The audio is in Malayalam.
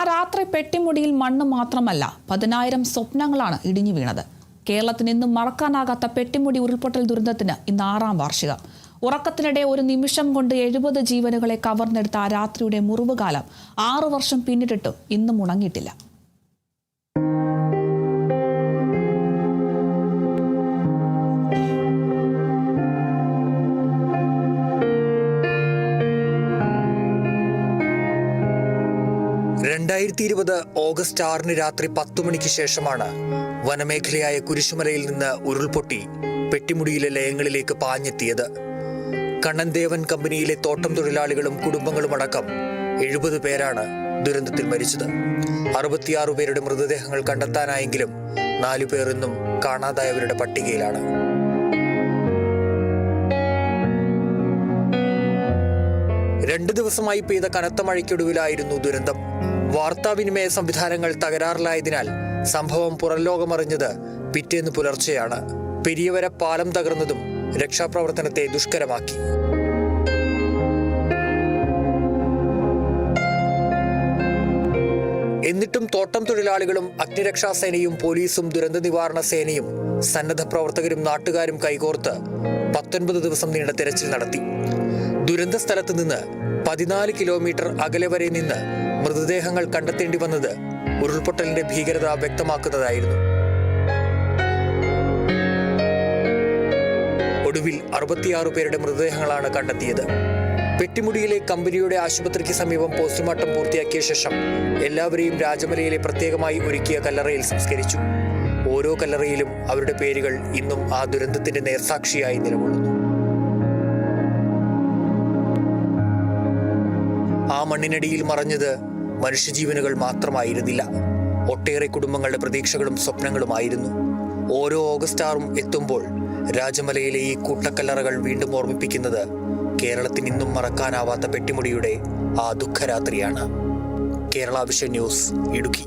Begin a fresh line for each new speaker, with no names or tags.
രാത്രി പെട്ടിമുടിയിൽ മണ്ണ് മാത്രമല്ല 10,000 സ്വപ്നങ്ങളാണ് ഇടിഞ്ഞു വീണത്. കേരളത്തിന് ഇന്നും മറക്കാനാകാത്ത പെട്ടിമുടി ഉരുൾപൊട്ടൽ ദുരന്തത്തിന് ഇന്ന് 6ാം വാർഷികം. ഉറക്കത്തിനിടെ ഒരു നിമിഷം കൊണ്ട് 70 ജീവനുകളെ കവർന്നെടുത്ത ആ രാത്രിയുടെ മുറിവുകാലം 6 വർഷം പിന്നിട്ടിട്ടും ഇന്നും ഉണങ്ങിയിട്ടില്ല.
ഓഗസ്റ്റ് 6 രാത്രി 10 മണിക്ക് ശേഷമാണ് വനമേഖലയായ കുരിശുമലയിൽ നിന്ന് ഉരുൾപൊട്ടി പെട്ടിമുടിയിലെ ലയങ്ങളിലേക്ക് പാഞ്ഞെത്തിയത്. കണ്ണൻദേവൻ കമ്പനിയിലെ തോട്ടം തൊഴിലാളികളും കുടുംബങ്ങളുമടക്കം 70 പേരാണ് ദുരന്തത്തിൽ മരിച്ചത്. 66 പേരുടെ മൃതദേഹങ്ങൾ കണ്ടെത്താനായെങ്കിലും 4 പേർ ഇന്നും കാണാതായവരുടെ പട്ടികയിലാണ്. രണ്ട് ദിവസമായി പെയ്ത കനത്ത മഴയ്ക്കൊടുവിലായിരുന്നു ദുരന്തം. വാർത്താവിനിമയ സംവിധാനങ്ങൾ തകരാറിലായതിനാൽ സംഭവം പുറംലോകമറിഞ്ഞത് പിറ്റേന്ന് പുലർച്ചെയാണ്. പെരിയവര പാലം തകർന്നതും രക്ഷാപ്രവർത്തനത്തെ ദുഷ്കരമാക്കി. എന്നിട്ടും തോട്ടം തൊഴിലാളികളും അഗ്നിരക്ഷാസേനയും പോലീസും ദുരന്ത നിവാരണ സേനയും സന്നദ്ധ പ്രവർത്തകരും നാട്ടുകാരും കൈകോർത്ത് 19 ദിവസം നീണ്ട തെരച്ചിൽ നടത്തി. ദുരന്ത സ്ഥലത്ത് നിന്ന് 14 കിലോമീറ്റർ അകലെ വരെ നിന്ന് മൃതദേഹങ്ങൾ കണ്ടെത്തേണ്ടി വന്നത് ഉരുൾപൊട്ടലിന്റെ ഭീകരത വ്യക്തമാക്കുന്നതായിരുന്നു. ഒടുവിൽ 66 പേരുടെ മൃതദേഹങ്ങളാണ് കണ്ടെത്തിയത്. പെട്ടിമുടിയിലെ കമ്പനിയുടെ ആശുപത്രിക്ക് സമീപം പോസ്റ്റ്മോർട്ടം പൂർത്തിയാക്കിയ ശേഷം എല്ലാവരെയും രാജമലയിലെ പ്രത്യേകമായി ഒരുക്കിയ കല്ലറയിൽ സംസ്കരിച്ചു. ഓരോ കല്ലറയിലും അവരുടെ പേരുകൾ ഇന്നും ആ ദുരന്തത്തിന്റെ നേർസാക്ഷിയായി നിലകൊള്ളുന്നു. ആ മണ്ണിനടിയിൽ മറഞ്ഞത് മനുഷ്യജീവനുകൾ മാത്രമായിരുന്നില്ല, ഒട്ടേറെ കുടുംബങ്ങളുടെ പ്രതീക്ഷകളും സ്വപ്നങ്ങളുമായിരുന്നു. ഓരോ ഓഗസ്റ്റ് 6 എത്തുമ്പോൾ രാജമലയിലെ ഈ കൂട്ടക്കല്ലറകൾ വീണ്ടും ഓർമ്മിപ്പിക്കുന്നത് കേരളത്തിന് ഇന്നും മറക്കാനാവാത്ത പെട്ടിമുടിയുടെ ആ ദുഃഖരാത്രിയാണ്. Kerala vision news, Idukki.